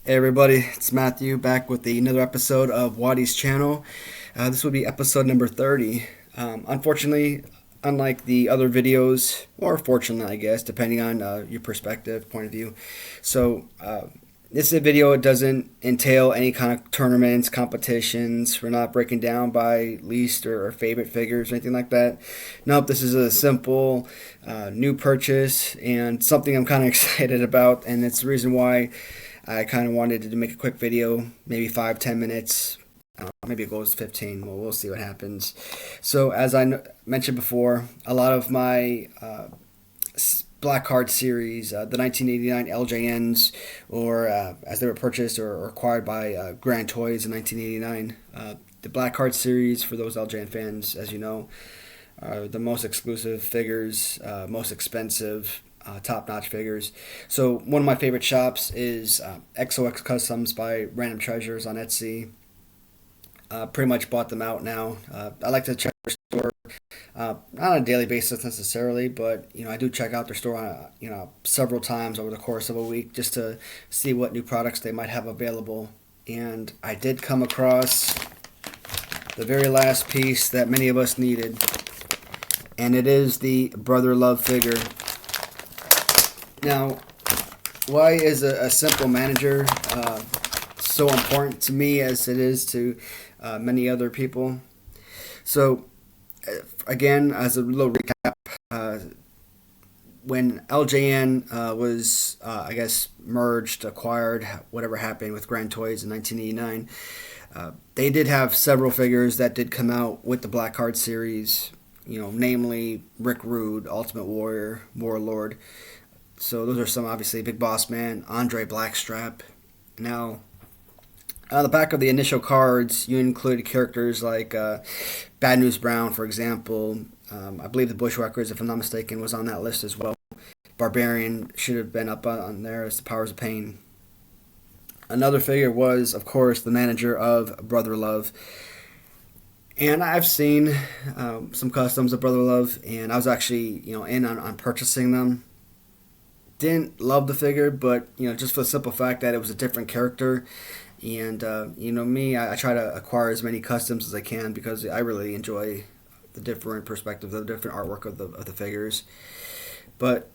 Hey everybody, it's Matthew back with another episode of Watty's channel. This would be episode number 30. Unfortunately, unlike the other videos, or fortunately I guess, depending on your perspective, point of view. This is a video. It doesn't entail any kind of tournaments, competitions. We're not breaking down by least or favorite figures or anything like that. Nope, this is a simple new purchase and something I'm kind of excited about, and it's the reason why I kind of wanted to make a quick video, maybe 5-10 minutes. Maybe it goes 15. Well, we'll see what happens. So, as I mentioned before, a lot of my Black Card series, the 1989 LJNs, or as they were purchased or acquired by Grand Toys in 1989. The Black Card series, for those LJN fans, as you know, are the most exclusive figures, most expensive, top-notch figures. So one of my favorite shops is XOX Customs by Random Treasures on Etsy. Pretty much bought them out now. I like to check their store, not on a daily basis necessarily, but I do check out their store on several times over the course of a week just to see what new products they might have available. And I did come across the very last piece that many of us needed, and it is the Brother Love figure. Now, why is a simple manager so important to me as it is to many other people? So, again, as a little recap, when LJN was, I guess, merged, acquired, whatever happened with Grand Toys in 1989, they did have several figures that did come out with the Black Card series, namely Rick Rude, Ultimate Warrior, Warlord. So those are some, obviously, Big Boss Man, Andre Blackstrap. Now, on the back of the initial cards, you included characters like Bad News Brown, for example. I believe the Bushwhackers, if I'm not mistaken, was on that list as well. Barbarian should have been up on there as the Powers of Pain. Another figure was, of course, the manager of Brother Love. And I've seen some customs of Brother Love, and I was actually in on purchasing them. Didn't love the figure, but just for the simple fact that it was a different character, and me, I try to acquire as many customs as I can because I really enjoy the different perspectives, the different artwork of the figures. But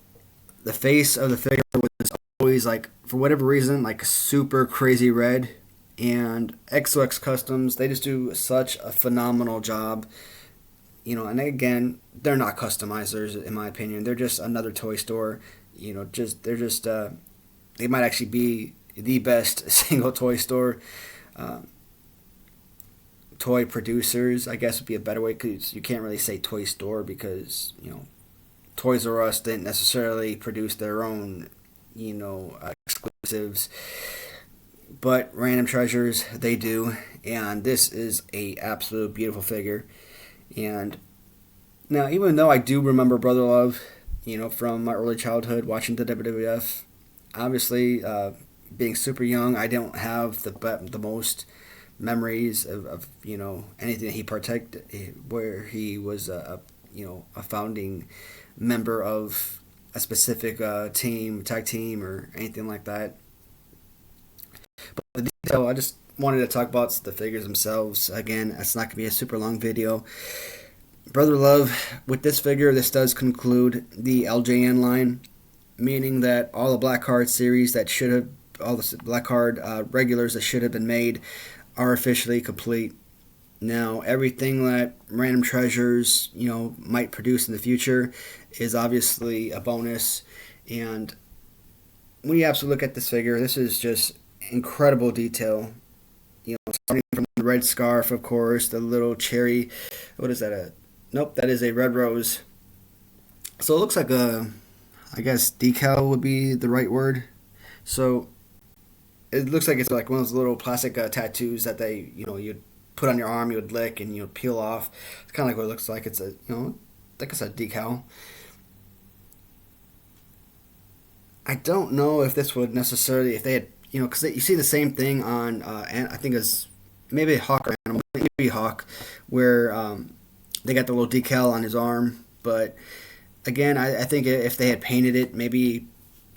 the face of the figure was always, like, for whatever reason, like super crazy red, and XOX Customs, they just do such a phenomenal job. And again, they're not customizers in my opinion. They're just another toy store. They might actually be the best single toy store. Toy producers, I guess, would be a better way, because you can't really say toy store because Toys R Us didn't necessarily produce their own exclusives, but Random Treasures, they do, and this is a absolute beautiful figure. And now, even though I do remember Brother Love, from my early childhood watching the WWF, obviously, being super young, I don't have the most memories of anything that he partaked, where he was a founding member of a specific tag team, or anything like that. But the detail, I just wanted to talk about the figures themselves. Again, it's not going to be a super long video. Brother Love, with this figure, this does conclude the LJN line, meaning that all the Black Card series that should have, all the Black Card regulars that should have been made are officially complete. Now, everything that Random Treasures, might produce in the future is obviously a bonus. And when you absolutely look at this figure, this is just incredible detail. Starting from the red scarf, of course, the little cherry, what is that? Nope, that is a red rose. So it looks like I guess decal would be the right word. So it looks like it's like one of those little plastic tattoos that they, you'd put on your arm, you would lick, and you'd peel off. It's kind of like what it looks like. It's like it's a decal. I don't know if this would necessarily, if they had, because you see the same thing on, and I think it's maybe Hawk or Animal, maybe Hawk, where they got the little decal on his arm. But again, I think if they had painted it, maybe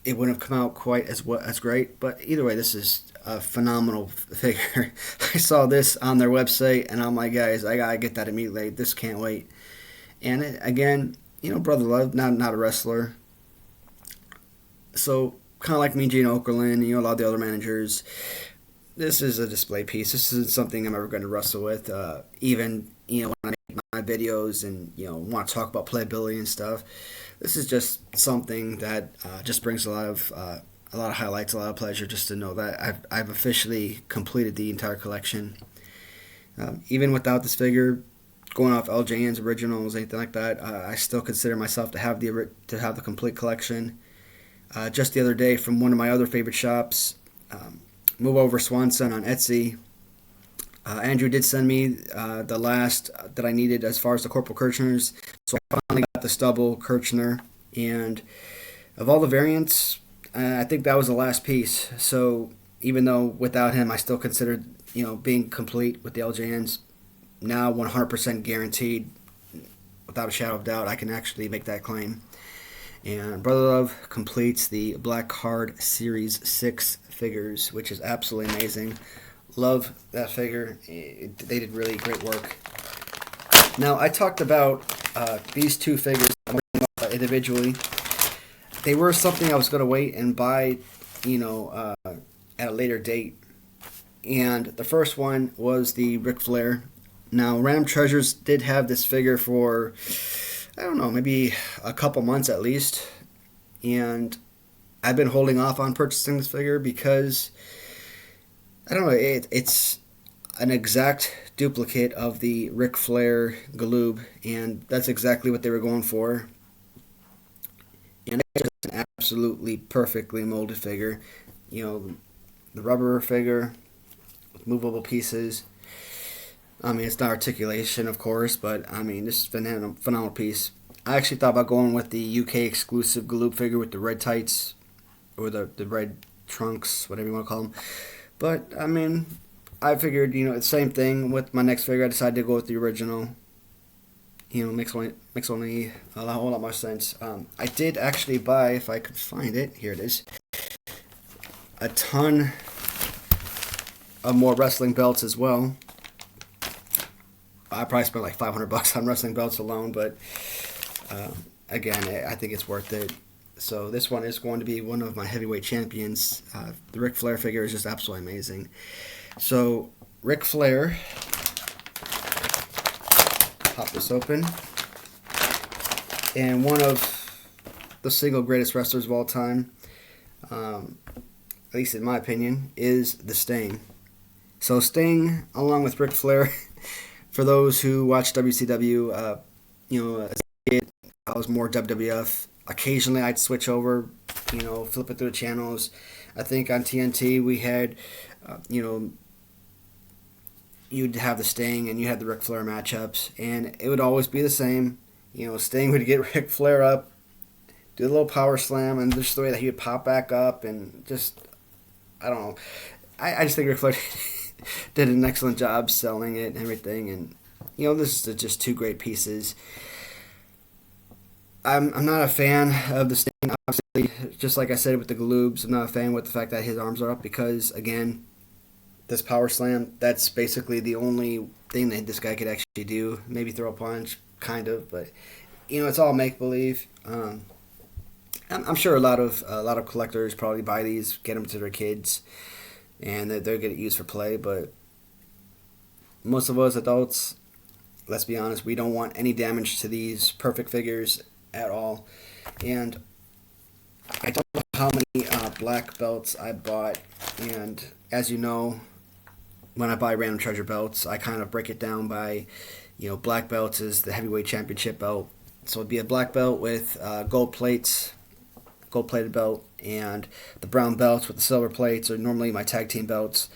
it wouldn't have come out quite as great. But either way, this is a phenomenal figure. I saw this on their website, and I'm like, guys, I gotta get that immediately. This can't wait. And again, Brother Love, not a wrestler, so kind of like me, Gene Okerlund, a lot of the other managers. This is a display piece. This isn't something I'm ever going to wrestle with. Even when I make my videos and want to talk about playability and stuff. This is just something that just brings a lot of highlights, a lot of pleasure, just to know that I've officially completed the entire collection. Even without this figure, going off LJN's originals, anything like that, I still consider myself to have the complete collection. Just the other day, from one of my other favorite shops, Move Over Swanson on Etsy, Andrew did send me the last that I needed as far as the Corporal Kirchners, so I finally got the Stubble Kirchner, and of all the variants, I think that was the last piece. So even though without him, I still considered being complete with the LJNs. Now 100% guaranteed, without a shadow of doubt, I can actually make that claim. And Brother Love completes the Black Card Series 6 figures, which is absolutely amazing. Love that figure. They did really great work. Now, I talked about these two figures individually. They were something I was going to wait and buy, at a later date. And the first one was the Ric Flair. Now, Random Treasures did have this figure for, I don't know, maybe a couple months at least. And I've been holding off on purchasing this figure because, I don't know, it's an exact duplicate of the Ric Flair Galoob. And that's exactly what they were going for. And it's just an absolutely perfectly molded figure. The rubber figure with movable pieces. I mean, it's not articulation, of course, but I mean, this is a phenomenal piece. I actually thought about going with the UK exclusive Galoob figure with the red tights, or the red trunks, whatever you want to call them. But, I mean, I figured, the same thing with my next figure. I decided to go with the original. Makes only a whole lot more sense. I did actually buy, if I could find it, here it is, a ton of more wrestling belts as well. I probably spent like $500 on wrestling belts alone, but again, I think it's worth it. So this one is going to be one of my heavyweight champions. The Ric Flair figure is just absolutely amazing. So Ric Flair, pop this open, and one of the single greatest wrestlers of all time, at least in my opinion, is the Sting. So Sting, along with Ric Flair. For those who watch WCW, as a kid, I was more WWF. Occasionally, I'd switch over, flip it through the channels. I think on TNT we had, you'd have the Sting and you had the Ric Flair matchups, and it would always be the same. Sting would get Ric Flair up, do a little power slam, and just the way that he would pop back up, and just, I don't know. I just think Ric Flair did an excellent job selling it and everything, and this is just two great pieces. I'm not a fan of the Sting, obviously, just like I said with the Galoobs. I'm not a fan with the fact that his arms are up because, again, this power slam, that's basically the only thing that this guy could actually do. Maybe throw a punch, kind of, but it's all make believe. I'm sure a lot of collectors probably buy these, get them to their kids, and they'll get it used for play, but most of us adults, let's be honest, we don't want any damage to these perfect figures at all. And I don't know how many black belts I bought, and as you know, when I buy Random Treasure belts, I kind of break it down by, black belts is the heavyweight championship belt, so it'd be a black belt with gold plates, gold-plated belt, and the brown belts with the silver plates are normally my tag team belts.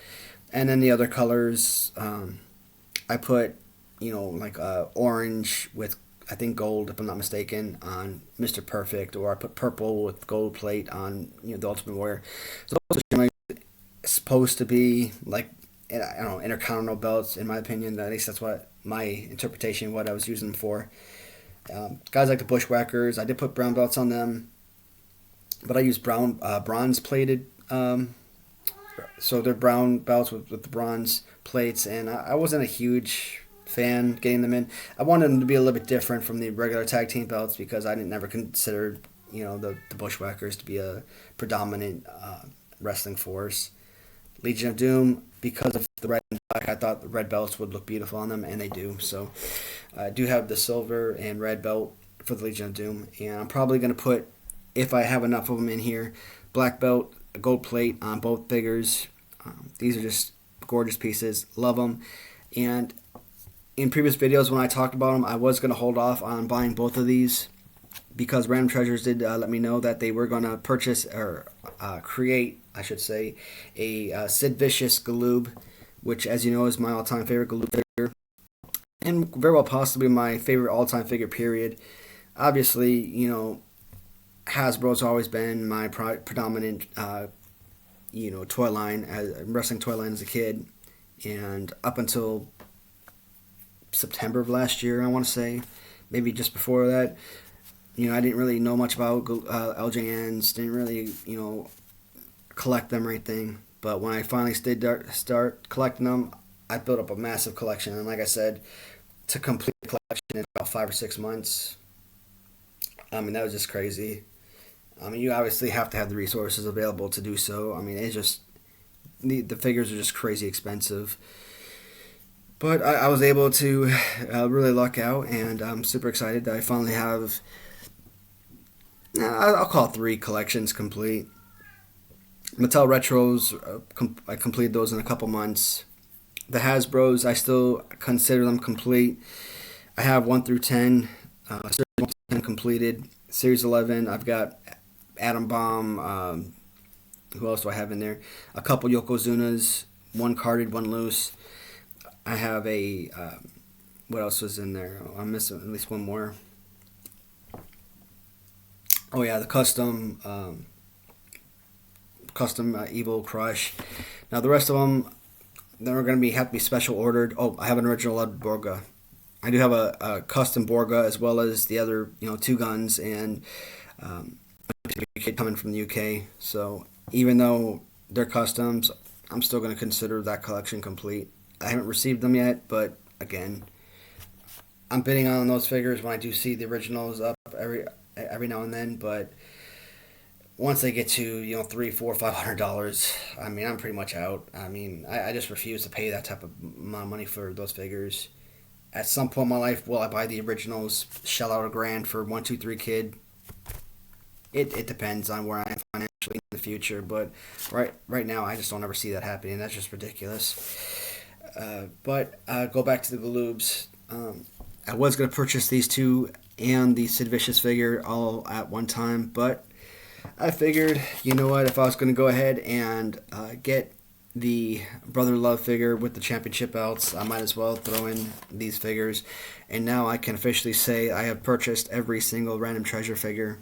And then the other colors, I put, like orange with, I think, gold, if I'm not mistaken, on Mr. Perfect, or I put purple with gold plate on, the Ultimate Warrior. So those are generally supposed to be, like, I don't know, intercontinental belts, in my opinion. At least that's what my interpretation, what I was using them for. Guys like the Bushwhackers, I did put brown belts on them. but I use bronze plated. So they're brown belts with the bronze plates, and I wasn't a huge fan getting them in. I wanted them to be a little bit different from the regular tag team belts because I didn't never considered the Bushwhackers to be a predominant wrestling force. Legion of Doom, because of the red and black, I thought the red belts would look beautiful on them, and they do. So I do have the silver and red belt for the Legion of Doom, and I'm probably going to put, if I have enough of them in here, black belt, a gold plate on both figures. These are just gorgeous pieces. Love them. And in previous videos when I talked about them, I was going to hold off on buying both of these because Random Treasures did let me know that they were going to purchase or create, I should say, a Sid Vicious Galoob, which, as you know, is my all-time favorite Galoob figure, and very well possibly my favorite all-time figure, period. Obviously, Hasbro's always been my predominant, toy line, wrestling toy line as a kid, and up until September of last year, I want to say, maybe just before that, I didn't really know much about LJNs, didn't really, collect them or anything. But when I finally did start collecting them, I built up a massive collection. And like I said, to complete the collection in about 5 or 6 months, I mean, that was just crazy. I mean, you obviously have to have the resources available to do so. I mean, it's just, the figures are just crazy expensive. But I was able to really luck out, and I'm super excited that I finally have, I'll call it 3 collections complete. Mattel Retros, I completed those in a couple months. The Hasbros, I still consider them complete. I have 1 through 10, Series 1 to 10 completed. Series 11, I've got Atom Bomb, who else do I have in there? A couple Yokozunas, 1 carded, 1 loose. I have what else was in there? Oh, I'm missing at least 1 more. Oh yeah, the custom Evil Crush. Now the rest of them, they're going to have to be special ordered. Oh, I have an original Borga. I do have a custom Borga as well as the other 2 guns and a kid coming from the UK. So even though they're customs, I'm still going to consider that collection complete. I haven't received them yet, but again, I'm bidding on those figures when I do see the originals up every now and then. But once they get to $300, $400, $500, I mean, I'm pretty much out. I mean, I just refuse to pay that type of amount of money for those figures. At some point in my life, will I buy the originals, shell out $1,000 for 1, 2, 3 kid? It depends on where I am financially in the future, but right now I just don't ever see that happening. That's just ridiculous. But go back to the Galoobs. I was going to purchase these 2 and the Sid Vicious figure all at one time, but I figured, you know what, if I was going to go ahead and get the Brother Love figure with the championship belts, I might as well throw in these figures. And now I can officially say I have purchased every single Random Treasure figure.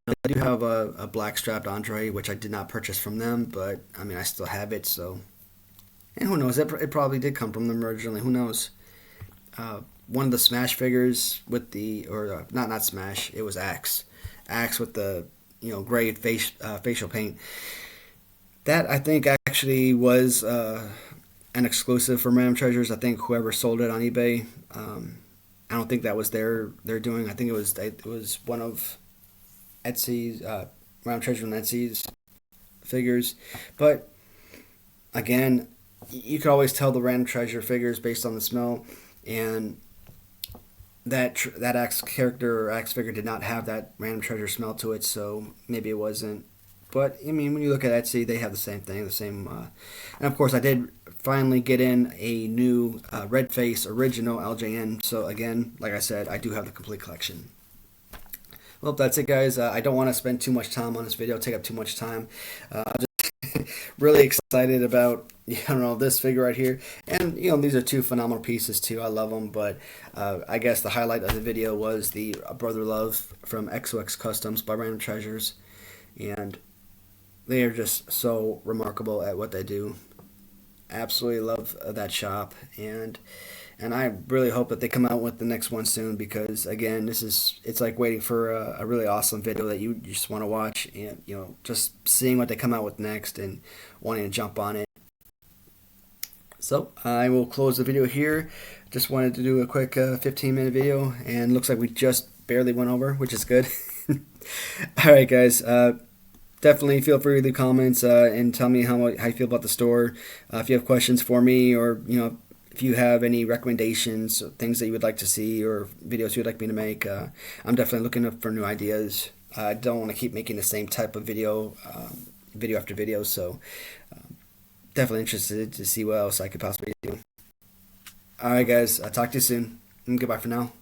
I do have a black strapped Andre, which I did not purchase from them, but I mean, I still have it, so. And who knows, it probably did come from them originally, who knows. One of the Smash figures with not Smash, it was Axe with the gray facial paint. That I think actually was an exclusive for Random Treasures. I think whoever sold it on eBay, I don't think that was their doing. I think it was one of Etsy's Random Treasures on Etsy's figures. But again, you could always tell the Random Treasure figures based on the smell, and that Axe character or Axe figure did not have that Random Treasure smell to it, so maybe it wasn't. But I mean, when you look at Etsy, they have the same thing, and of course, I did finally get in a new red face original LJN. So again, like I said, I do have the complete collection. Well, that's it, guys. I don't want to spend too much time on this video, take up too much time. Just really excited about this figure right here, and these are 2 phenomenal pieces too. I love them, but I guess the highlight of the video was the Brother Love from XOX Customs by Random Treasures, and they are just so remarkable at what they do. Absolutely love that shop, and and I really hope that they come out with the next one soon, because again, it's like waiting for a really awesome video that you just want to watch, and just seeing what they come out with next and wanting to jump on it. So I will close the video here. Just wanted to do a quick 15-minute video, and looks like we just barely went over, which is good. All right, guys. Definitely feel free to leave comments and tell me how you feel about the store. If you have questions for me, or if you have any recommendations, things that you would like to see, or videos you would like me to make, I'm definitely looking for new ideas. I don't want to keep making the same type of video, video after video. So definitely interested to see what else I could possibly do. All right, guys. I'll talk to you soon. And goodbye for now.